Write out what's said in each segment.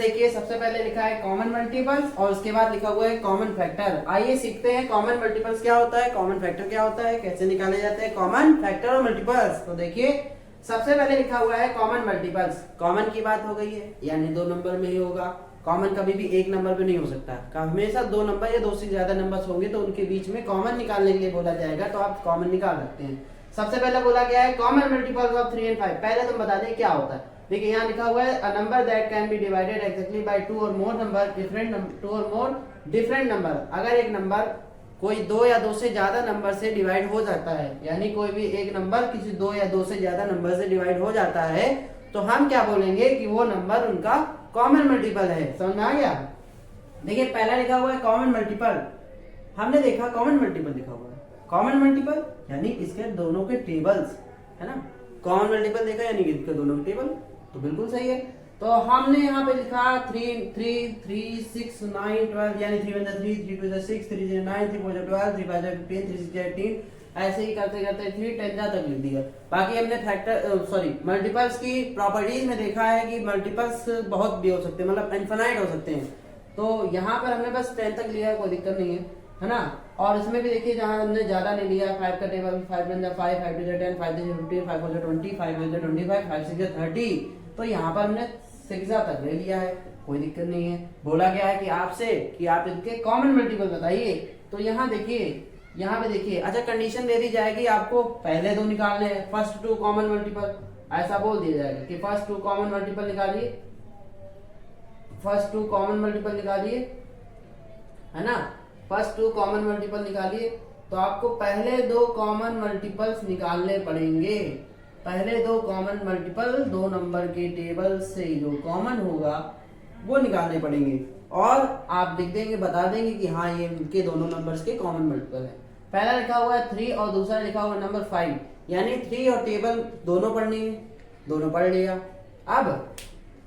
देखिए सबसे पहले लिखा है कॉमन मल्टीपल्स और उसके बाद लिखा हुआ है कॉमन फैक्टर। आइए सीखते हैं कॉमन मल्टीपल्स क्या होता है, कॉमन फैक्टर क्या होता है, कैसे निकाले जाते हैं कॉमन फैक्टर और मल्टीपल्स। तो देखिए सबसे पहले लिखा हुआ है कॉमन मल्टीपल्स। कॉमन की बात हो गई है यानी 2 नंबर में ही होगा। कॉमन कभी भी एक नंबर पे नहीं हो सकता, हमेशा 2 नंबर या 2 से ज्यादा नंबर्स होंगे तो उनके बीच में कॉमन निकालने के लिए बोला जाएगा, तो आप कॉमन निकाल सकते हैं। सबसे पहले बोला गया है कॉमन मल्टीपल्स ऑफ 3 and 5। पहले तुम बता दें क्या होता है। देखिए यहाँ लिखा हुआ है a number that can be divided exactly by 2 or more different number. अगर एक नंबर कोई 2 या 2 से ज्यादा नंबर से डिवाइड हो जाता है, यानी कोई भी एक नंबर किसी 2 या 2 से ज्यादा नंबर से डिवाइड हो जाता है, तो हम क्या बोलेंगे कि वो नंबर उनका कॉमन मल्टीपल है। समझ में आ गया। देखिए पहला लिखा हुआ है कॉमन मल्टीपल। हमने देखा कॉमन मल्टीपल लिखा हुआ है, कॉमन मल्टीपल यानी इसके दोनों के टेबल्स, है ना। कॉमन मल्टीपल देखा यानी इसके दोनों के टेबल, तो बिल्कुल सही है। तो हमने यहाँ पे लिखा 3 3 3 6 9 12 यानी 3 1 3 3 2 6 3 0 9 3 4 12 3 5 15 3 6 18, ऐसे ही करते करते 3 10 तक लिख दिया। बाकी हमने फैक्टर मल्टीपल्स की प्रॉपर्टीज में देखा है कि मल्टीपल्स बहुत भी हो सकते हैं, मतलब इनफिनाइट हो सकते हैं। तो यहाँ पर हमने बस 10 तक लिया, कोई दिक्कत नहीं है ना। और इसमें भी देखिए जहाँ हमने ज्यादा नहीं लिया, 5 का टेबल 5 1 5 5 2 10 5 3 15 5 4 20 5 1 25 5 6 30, तो यहाँ पर हमने 6 तक ले लिया है, कोई दिक्कत नहीं है। बोला गया है कि आपसे कि आप इनके कॉमन मल्टीपल बताइए। तो यहाँ पे देखिए अच्छा कंडीशन दे दी जाएगी आपको, पहले 2 निकालने हैं, फर्स्ट 2 कॉमन मल्टीपल, ऐसा बोल दिया जाएगा कि फर्स्ट 2 कॉमन मल्टीपल निकालिए, फर्स्ट 2 कॉमन मल्टीपल निकालिए, है ना। फर्स्ट 2 कॉमन मल्टीपल निकालिए। तो आपको पहले 2 कॉमन मल्टीपल्स निकालने पड़ेंगे। पहले 2 कॉमन मल्टीपल 2 नंबर के टेबल से जो कॉमन होगा वो निकालने पड़ेंगे, और आप लिख देंगे, बता देंगे कि हाँ ये इनके दोनों नंबर्स के कॉमन मल्टीपल है। पहला लिखा हुआ है 3 और दूसरा लिखा हुआ है नंबर 5, यानी 3 और टेबल दोनों पढ़नी है, दोनों पढ़ लिया। अब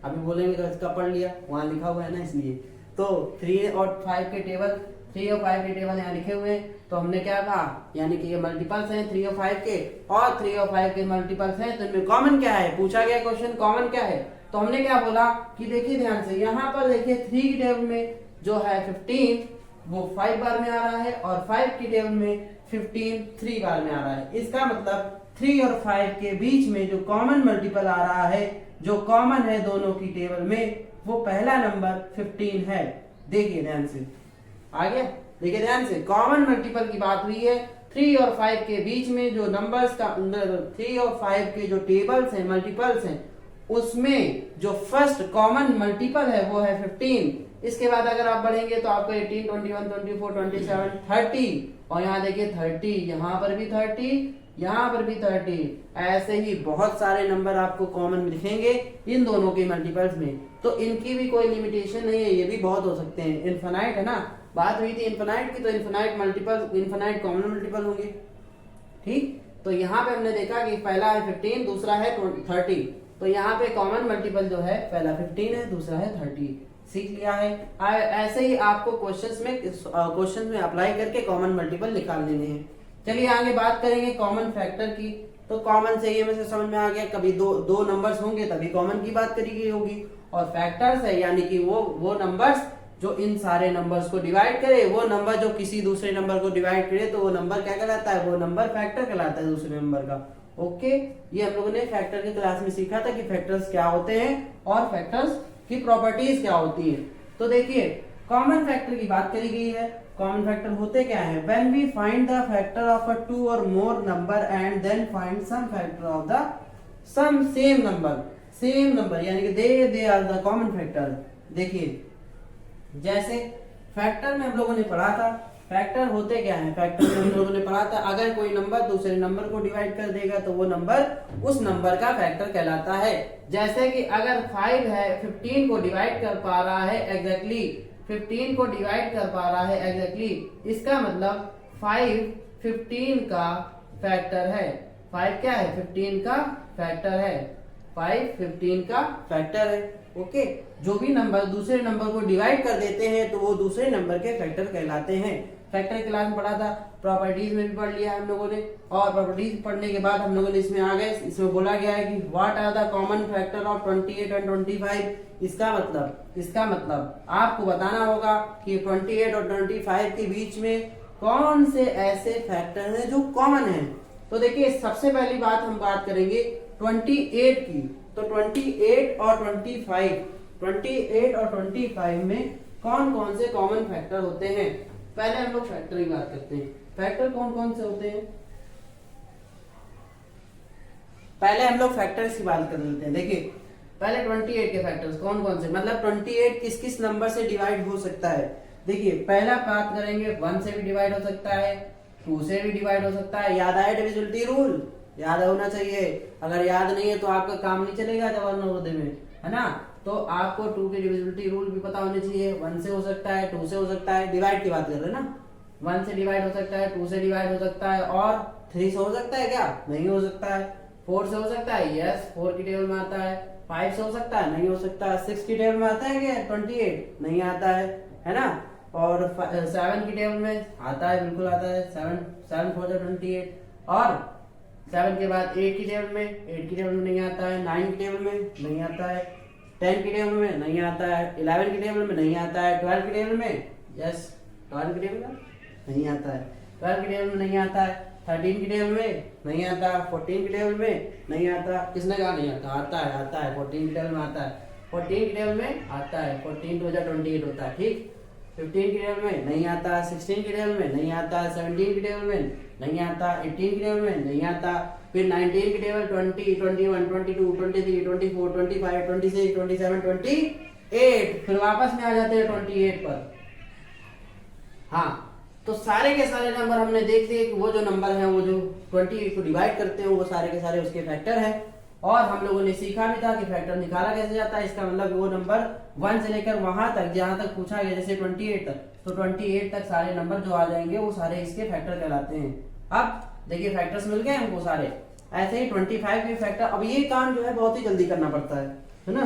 अभी बोलेंगे तो इसका पढ़ लिया, वहां लिखा हुआ है ना इसलिए। तो 3 और 5 के टेबल, 3 और 5 के टेबल यहाँ लिखे हुए हैं, तो हमने क्या कहा, यानी कि ये मल्टीपल्स हैं 3 और 5 के, और 3 और 5 के मल्टीपल्स हैं, तो इनमें कॉमन क्या है, पूछा गया क्वेश्चन कॉमन क्या है। तो हमने क्या बोला कि देखिए ध्यान से, यहाँ पर देखिए 3 की टेबल में जो है 15 वो 5 बार में आ रहा है, और 5 की टेबल में 15 3 बार में आ रहा है। इसका मतलब 3 और 5 के बीच में जो कॉमन मल्टीपल आ रहा है, जो कॉमन है दोनों की टेबल में, वो पहला नंबर 15 है। देखिए ध्यान से, आ गया। देखिए ध्यान से, कॉमन मल्टीपल की बात हुई है, 3 और 5 के बीच में जो नंबर्स का 3 और 5 के जो टेबल्स हैं, मल्टीपल्स हैं, उसमें जो फर्स्ट कॉमन मल्टीपल है वो है 15। इसके बाद अगर आप बढ़ेंगे तो आपको 18 21 24 27 30, और यहाँ देखिए 30, यहाँ पर भी 30, यहाँ पर भी 30, ऐसे ही बहुत सारे नंबर आपको कॉमन दिखेंगे इन दोनों के मल्टीपल्स में। तो इनकी भी कोई लिमिटेशन नहीं है, ये भी बहुत हो सकते हैं, इनफिनाइट है ना। बात हुई थी इनफिनाइट की, तो infinite multiple, infinite common multiple होंगे। ठीक, तो यहाँ पे हमने देखा कि पहला है 15, दूसरा है 30, तो यहाँ पे कॉमन मल्टीपल जो है पहला 15 है, दूसरा है 30, सीख लिया है। ऐसे ही आपको क्वेश्चंस में अप्लाई करके कॉमन मल्टीपल निकाल लेने हैं। चलिए आगे बात करेंगे कॉमन फैक्टर की। तो कॉमन से ये में से समझ में आ गया, कभी दो नंबर्स होंगे तभी कॉमन की बात करी गई होगी, और फैक्टर्स है यानी कि वो नंबर्स जो इन सारे नंबर्स को डिवाइड करे, वो नंबर जो किसी दूसरे नंबर को डिवाइड करे, तो वो नंबर क्या कहलाता है, वो नंबर फैक्टर कहलाता है दूसरे नंबर का। ओके, ये हम लोगों ने फैक्टर की क्लास में सीखा था कि फैक्टर्स क्या होते हैं और फैक्टर्स की प्रॉपर्टीज क्या होती है। तो देखिए कॉमन फैक्टर की बात करी गई है। कॉमन फैक्टर होते क्या है, when we find the factor of a 2 or more number and then find some factor of the some same number, यानी कि they are the common factor. देखिए जैसे फैक्टर में हम लोगों ने पढ़ा था, फैक्टर होते क्या है, फैक्टर में हम लोगों ने पढ़ा था अगर कोई नंबर दूसरे नंबर को डिवाइड कर देगा तो वो नंबर उस नंबर का फैक्टर कहलाता है। जैसे कि अगर 5 है 15 को डिवाइड कर पा रहा है एग्जैक्टली, 15 को डिवाइड कर पा रहा है एग्जैक्टली, इसका मतलब 5 15 का फैक्टर है। 5 क्या है, 15 का फैक्टर है, 5 15 का फैक्टर है। ओके, जो भी नंबर दूसरे नंबर को डिवाइड कर देते हैं तो वो दूसरे नंबर के फैक्टर कहलाते हैं। फैक्टर की क्लास में पढ़ा था, प्रॉपर्टीज में भी पढ़ लिया हम लोगों ने। और प्रॉपर्टीज पढ़ने के बाद हम लोगों ने इसमें आ गए, इसमें बोला गया है कि what are the common factor of 28 and 25। इसका मतलब आपको बताना होगा कि 28 और 25 के बीच में कौन से ऐसे फैक्टर हैं जो कॉमन हैं। तो देखिए सबसे पहली बात हम बात करेंगे 28 की। तो 28 और 25 में कौन कौन से कॉमन फैक्टर होते हैं। पहले हम लोग फैक्टर की बात करते हैं। फैक्टर कौन कौन से होते हैं, पहले हम लोग फैक्टर्स की बात कर लेते हैं। देखिए पहले 28 के फैक्टर्स कौन कौन से, मतलब 28 किस किस नंबर से डिवाइड हो सकता है। देखिए पहला बात करेंगे 1 से भी डिवाइड हो सकता है, 2 से भी डिवाइड हो सकता है। याद आया डिविजिबिलिटी रूल, याद होना चाहिए। अगर याद नहीं है तो आपका काम नहीं चलेगा जवाहर नवोदय में, है ना। तो आपको 2 की डिविजिबिलिटी रूल भी पता होने चाहिए। 1 से हो सकता है, 2 से हो सकता है, डिवाइड की बात कर रहे हैं ना। 1 से डिवाइड हो सकता है, 2 से डिवाइड हो सकता है, और 3 से हो सकता है क्या, नहीं हो सकता है। 4 से हो सकता है, यस 4 की टेबल में आता है। 5 से हो सकता है, नहीं हो सकता। 6 की टेबल में आता है क्या 28, नहीं आता है ना। और 7 की टेबल में आता है, बिल्कुल आता है। 7 4 28। और 7 के बाद 8 की टेबल में, 8 की टेबल में नहीं आता है। 9 की टेबल में नहीं आता है। 10 की टेबल में नहीं आता है। 11 की टेबल में नहीं आता है। 12 की टेबल में, यस 12 की टेबल में नहीं आता है। 12 की टेबल में नहीं आता है। 13 की टेबल में नहीं आता। 14 की टेबल में नहीं आता। किसने कहा नहीं आता, आता है 14 की टेबल में आता है। 14 की टेबल में आता है। 14 2 28 होता है, ठीक। 15 की टेबल में नहीं आता। 16 की टेबल में नहीं आता। 17 की टेबल में नहीं आता। 18 की टेबल में नहीं आता। फिर 19 की टेबल 20 21 22 23 24 25 26 27 28, फिर वापस में आ जाते हैं 28 पर। हाँ, तो सारे के सारे नंबर हमने देख लिए कि वो जो नंबर है वो जो 28 को डिवाइड करते हैं वो सारे के सारे उसके फैक्टर है। और हम लोगों ने सीखा भी था कि फैक्टर निकाला कैसे जाता है। इसका मतलब वो नंबर 1 से लेकर वहां तक जहां तक पूछा गया, जैसे 28 तक, तो 28 तक सारे नंबर जो आ जाएंगे वो सारे इसके फैक्टर कहलाते हैं। अब देखिए फैक्टर्स मिल गए हमको सारे। ऐसे ही 25 के फैक्टर। अब ये काम जो है बहुत ही जल्दी करना पड़ता है ना।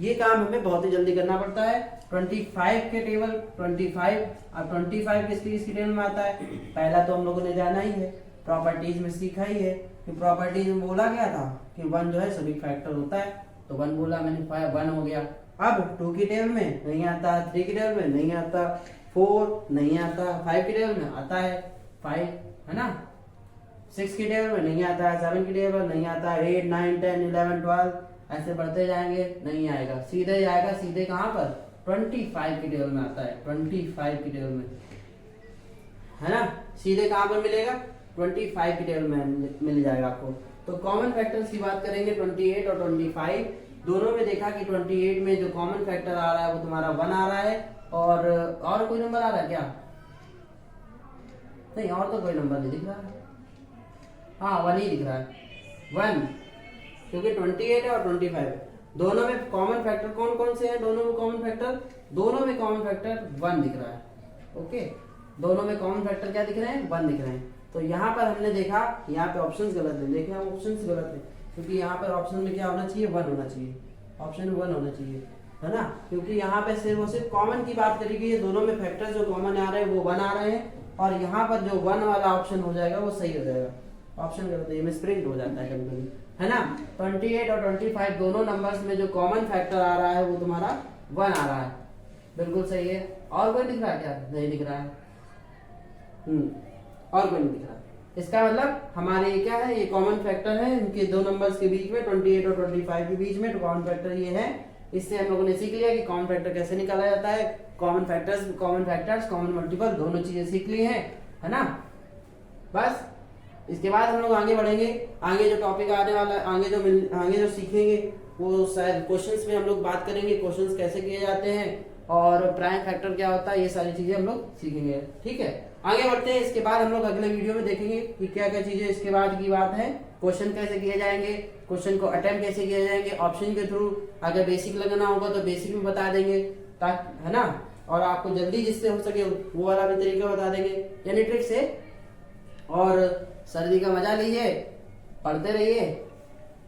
ये काम हमें बहुत ही जल्दी करना पड़ता है। 25 के टेबल 25, अब 25 किसकी टेबल में आता है। पहला तो हम लोगों ने जाना ही है, प्रॉपर्टीज में सीखा ही है कि प्रॉपर्टीज में बोला गया था कि 1 जो है सभी फैक्टर होता है। तो 1 बोला मैंने, 1 हो गया। अब 2 की टेबल में नहीं आता, 3 की टेबल में नहीं आता, 4 नहीं आता, 5 की टेबल में आता है 5, है ना। 6 की टेबल में नहीं आता है, 7 की टेबल नहीं आता, 8 9 10 11 12 ऐसे बढ़ते जाएंगे, नहीं आएगा। सीधे जाएगा, सीधे कहां पर, 25 की टेबल में आता है। 25 की टेबल में, है ना। सीधे कहां पर मिलेगा, 25 की टेबल में मिल जाएगा आपको। तो कॉमन फैक्टर्स की बात करेंगे 28 और 25 दोनों में। देखा कि 28 में जो कॉमन फैक्टर आ रहा है वो तुम्हारा 1 आ रहा है। और कोई नंबर आ रहा है क्या, नहीं और तो कोई नंबर नहीं दिख रहा है। हाँ 1 ही दिख रहा है, 1, क्योंकि 28 है और 25 दोनों में कॉमन फैक्टर कौन कौन से हैं। दोनों में कॉमन फैक्टर 1 दिख रहा है। ओके, दोनों में कॉमन फैक्टर क्या दिख रहे हैं, 1 दिख रहे हैं। तो यहाँ पर हमने देखा, यहाँ पे ऑप्शंस गलत है। देखे हम ऑप्शंस गलत है, क्योंकि यहाँ पर ऑप्शन में क्या होना चाहिए, 1 होना चाहिए। ऑप्शन में 1 होना चाहिए, है ना। क्योंकि यहाँ पे सिर्फ कॉमन की बात करी गई है। दोनों में फैक्टर जो कॉमन आ रहे हैं वो 1 आ रहे हैं, और यहाँ पर जो 1 वाला ऑप्शन हो जाएगा वो सही हो जाएगा। ऑप्शन गलत है, मिसप्रिंट हो जाता है कभी कभी, है ना। 28 और 25 दोनों नंबर्स में जो कॉमन फैक्टर आ रहा है वो तुम्हारा 1 आ रहा है, बिल्कुल सही है। और कोई दिख रहा है क्या, नहीं दिख रहा है। और कोई नहीं दिख रहा। इसका मतलब हमारे ये क्या है, ये कॉमन फैक्टर है इनके दो नंबर्स के बीच में, 28 और 25 के बीच में। तो कॉमन फैक्टर ये है। इससे हम लोगों ने सीख लिया कि कॉमन फैक्टर कैसे निकाला जाता है। कॉमन फैक्टर्स, कॉमन मल्टीपल दोनों चीजें सीख ली है ना। बस इसके बाद हम लोग आगे बढ़ेंगे। आगे जो टॉपिक आने वाला है, आगे जो सीखेंगे वो शायद क्वेश्चंस में हम लोग बात करेंगे, क्वेश्चंस कैसे किए जाते हैं और प्राइम फैक्टर क्या होता है, ये सारी चीजें हम लोग सीखेंगे। ठीक है, आगे बढ़ते हैं। इसके बाद हम लोग अगले वीडियो में देखेंगे कि क्या क्या चीजें इसके बाद की बात है। क्वेश्चन कैसे किए जाएंगे, क्वेश्चन को अटेम्प्ट कैसे किए जाएंगे ऑप्शन के थ्रू। अगर बेसिक लगाना होगा तो बेसिक में बता देंगे, ताकि, है ना। और आपको जल्दी जिससे हो सके वो वाला भी तरीका बता देंगे, यानी ट्रिक से। और सर्दी का मजा लीजिए, पढ़ते रहिए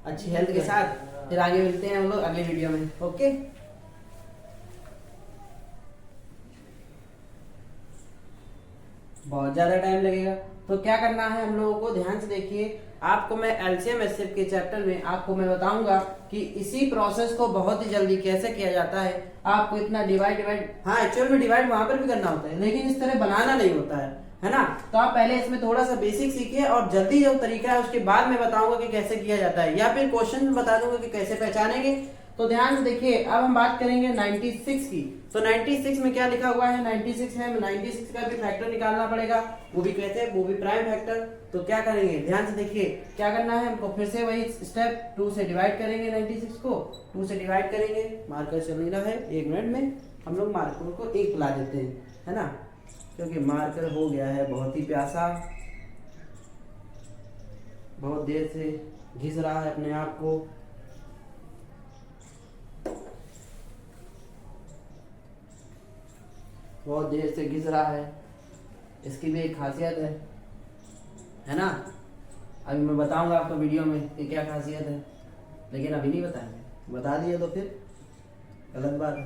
अच्छी हेल्थ के साथ। फिर आगे मिलते हैं हम लोग अगले वीडियो में। ओके। बहुत ज़्यादा टाइम लगेगा। तो क्या करना है हम लोगों को, ध्यान से देखिए, आपको मैं एलसीएम एचसीएफ के चैप्टर में आपको मैं बताऊंगा कि इसी प्रोसेस को बहुत ही जल्दी कैसे किया जाता है। आपको इतना डिवाइड, हाँ एक्चुअल में डिवाइड वहां पर भी करना होता है, लेकिन इस तरह बनाना नहीं होता है ना। तो आप पहले इसमें थोड़ा सा बेसिक सीखिए और जल्दी जो तरीका है उसके बाद मैं बताऊंगा कि कैसे किया जाता है, या फिर क्वेश्चन बता दूंगा कि कैसे पहचानेंगे। तो ध्यान से देखिए, अब हम बात करेंगे 96 की। तो 96 में क्या लिखा हुआ है, 96 है, 96 का भी फैक्टर निकालना पड़ेगा, वो भी कैसे, वो भी प्राइम फैक्टर। तो क्या करेंगे, ध्यान से देखिए, क्या करना है हमको, फिर से वही स्टेप, 2 से डिवाइड करेंगे, 96 को 2 से डिवाइड करेंगे। मार्कर चल नहीं रहा है, 1 मिनट में हम लोग मार्कर को 1 पिला देते हैं, है ना, क्योंकि मार्कर हो गया है बहुत ही प्यासा, बहुत देर से घिस रहा है अपने आप को। बहुत देर से घिस रहा है, इसकी भी एक खासियत है ना। अभी मैं बताऊंगा आपको वीडियो में कि क्या खासियत है, लेकिन अभी नहीं बताएंगे, बता दिए तो फिर गलत बात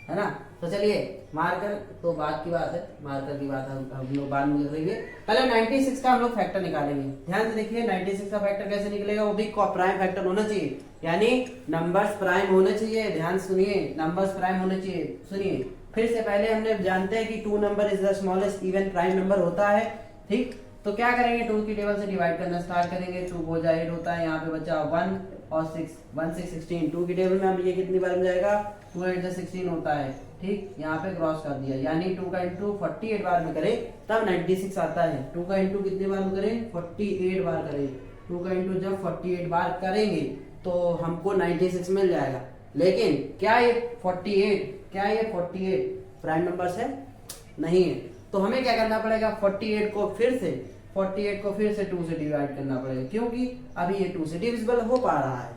है ना। तो चलिए, मार्कर तो बात की बात है, मार्कर की बात हम लोग बाद में करेंगे। पहले 96 का हम लोग फैक्टर निकालेंगे। ध्यान से देखिए, 96 का फैक्टर कैसे निकलेगा, वो भी प्राइम फैक्टर होना चाहिए, यानी नंबर्स प्राइम होने चाहिए। ध्यान सुनिए, नंबर्स प्राइम होने चाहिए। सुनिए फिर से, पहले हमने जानते हैं कि 2 number is the smallest even prime number होता है, ठीक। तो क्या करेंगे, 2 की टेबल से डिवाइड करना स्टार्ट करेंगे। 2 को 8 होता है, यहाँ पे बचा 1 और 6, 1 6 16। 2 की टेबल में अब ये कितनी बार में जाएगा, 2 8 16 होता है, ठीक। यहाँ पे क्रॉस कर दिया, यानी 2 का इंटू 48 बार में करें तब 96 आता है। 2 का इंटू कितने बार में करें, 48 बार करें। 2 का इंटू जब 48 बार करेंगे तो हमको 96 मिल जाएगा। लेकिन क्या ये 48 प्राइम नंबर्स है? नहीं है। तो हमें क्या करना पड़ेगा, 48 को फिर से 2 से डिवाइड करना पड़ेगा, क्योंकि अभी ये 2 से डिविजिबल हो पा रहा है।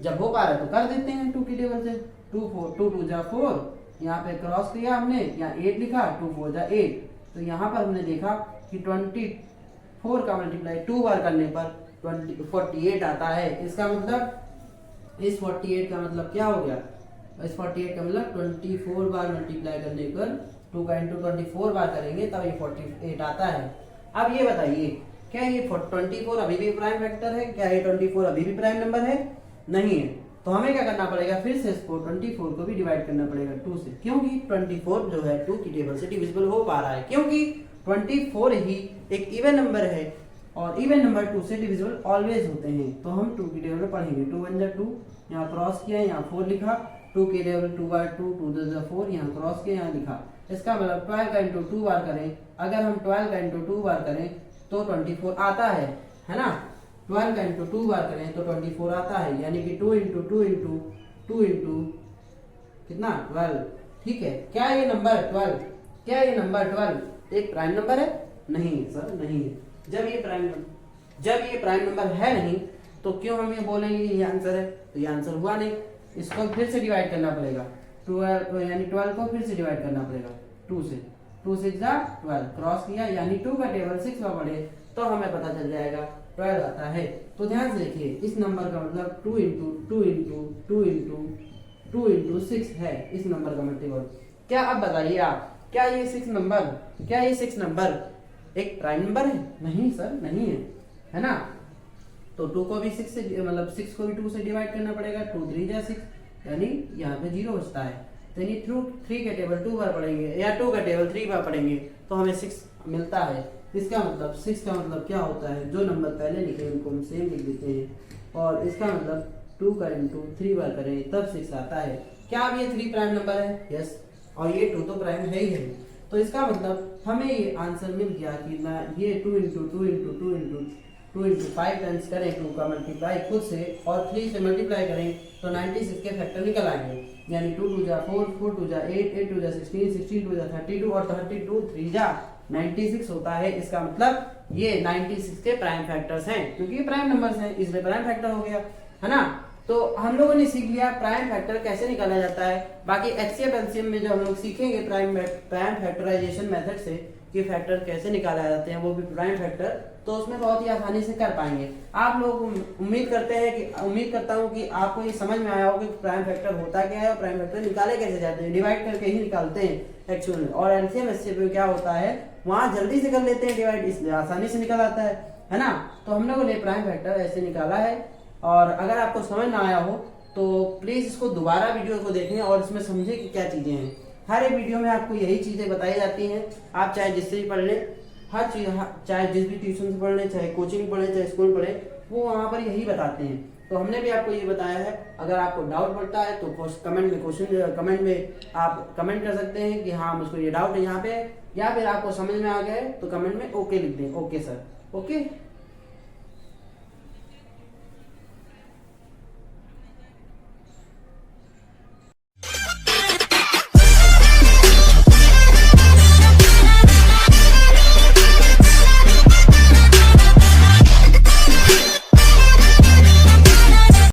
जब हो पा रहा है तो कर देते हैं 2 की टेबल से। 2 2 जा 4, यहाँ पे क्रॉस किया हमने, यहाँ 8 लिखा, 2 4 जा 8। तो यहाँ पर हमने देखा कि 24 का मल्टीप्लाई 2 बार करने पर 48 आता है। इसका मतलब, इस 48 का मतलब क्या हो गया, इस 48 का मतलब 24 बार मल्टीप्लाई करने पर 2 का इंटू 24 बार करेंगे तब ये 48 आता है। अब ये बताइए, क्या ये 24 अभी भी प्राइम फैक्टर है? क्या ये 24 अभी भी प्राइम नंबर है? नहीं है। तो हमें क्या करना पड़ेगा, फिर से इसको 24 को भी डिवाइड करना पड़ेगा 2 से, क्योंकि 24 जो है 2 की टेबल से डिविजिबल हो पा रहा है, क्योंकि 24 ही एक इवन नंबर है और इवन नंबर 2 से डिविजिबल ऑलवेज होते हैं। तो हम 2 की टेबल में पढ़ेंगे, 2 1 जा 2, यहाँ क्रॉस किया, यहाँ 4 लिखा, 2 की टेबल 2 बार 2, 2 2 जा 4, यहाँ क्रॉस किया, यहाँ लिखा। इसका मतलब 12 का इंटू 2 बार करें, अगर हम 12 का इंटू 2 बार करें तो 24 आता है ना। 12 का इंटू 2 बार करें तो 24 आता है, यानी कि 2 इंटू 2 इंटू 2 इंटू कितना, 12, ठीक है। क्या ये नंबर 12, क्या ये नंबर 12 एक प्राइम नंबर है? नहीं सर, नहीं है। जब ये प्राइम नंबर है नहीं, तो क्यों हम ये बोलेंगे ये आंसर है? तो ये आंसर हुआ नहीं। इसको फिर से डिवाइड करना पड़ेगा, 12 यानी 12 को फिर से डिवाइड करना पड़ेगा 2 से। 2 6 जा 12, क्रॉस किया, यानी 2 का टेबल 6 में पढ़े तो हमें पता चल जाएगा 12 आता है। तो ध्यान से देखिए, इस नंबर का मतलब 2 इंटू 2 इंटू 2 इंटू 2 इंटू 6 है इस नंबर का मल्टीपल। क्या अब बताइए आप, क्या ये 6 नंबर एक प्राइम नंबर है? नहीं सर, नहीं है ना। तो 2 को भी 6 से, मतलब 6 को भी 2 से डिवाइड करना पड़ेगा, 2 3 जा 6, यानी यहाँ पे 0 बचता है। तो यानी 3 का टेबल 2 बार पढ़ेंगे या 2 का टेबल 3 बार पढ़ेंगे तो हमें 6 मिलता है। इसका मतलब 6 का मतलब क्या होता है, जो नंबर पहले लिखे उनको हम सेम लिख देते हैं, और इसका मतलब 2 का इंटू 3 बार करें तब 6 आता है। क्या अब ये 3 प्राइम नंबर है? यस, और ये 2 तो प्राइम है ही है। तो इसका मतलब हमें ये आंसर मिल गया कि ना, ये 2 into 2 into 2 into 2 into 5 times करें 2 का मल्टीप्लाई खुद से और 3 से मल्टीप्लाई करें तो 96 के फैक्टर निकल आएंगे, यानी 2 2 जा 4, 4 2 जा 8, 8 2 जा 16, 16 2 जा 32 और 32 3 जा 96 होता है। इसका मतलब ये 96 के प्राइम फैक्टर्स हैं, क्योंकि ये प्राइम नंबर्स हैं इसलिए प्राइम फैक्टर हो गया, है ना। तो हम लोगों ने सीख लिया प्राइम फैक्टर कैसे निकाला जाता है। बाकी एचसीएफ एलसीएम में जो हम लोग सीखेंगे प्राइम फैक्टराइजेशन मेथड से कि फैक्टर कैसे निकाले जाते हैं, वो भी प्राइम फैक्टर, तो उसमें बहुत ही आसानी से कर पाएंगे। आप लोग उम्मीद करता हूँ कि आपको ये समझ में आया होगा कि प्राइम फैक्टर होता क्या है और प्राइम फैक्टर निकाले कैसे जाते हैं। डिवाइड करके ही निकालते हैं एक्चुअल में। और एलसीएम एचसीएफ में क्या होता है, वहां जल्दी से कर लेते हैं डिवाइड, इसलिए आसानी से निकल आता है ना। तो हम लोगों ने प्राइम फैक्टर ऐसे निकाला है। और अगर आपको समझ ना आया हो तो प्लीज इसको दोबारा वीडियो को देखें और इसमें समझें कि क्या चीजें हैं। हर एक वीडियो में आपको यही चीजें बताई जाती हैं, आप चाहे जिससे भी पढ़ लें, हर चीज, चाहे जिस भी ट्यूशन से पढ़ लें, चाहे कोचिंग पढ़े, चाहे स्कूल पढ़े, वो वहाँ पर यही बताते हैं। तो हमने भी आपको ये बताया है। अगर आपको डाउट पड़ता है तो कमेंट में आप कमेंट कर सकते हैं कि हाँ मुझको ये डाउट है यहाँ पे, या फिर आपको समझ में आ गया है तो कमेंट में ओके लिख दें, ओके सर, ओके।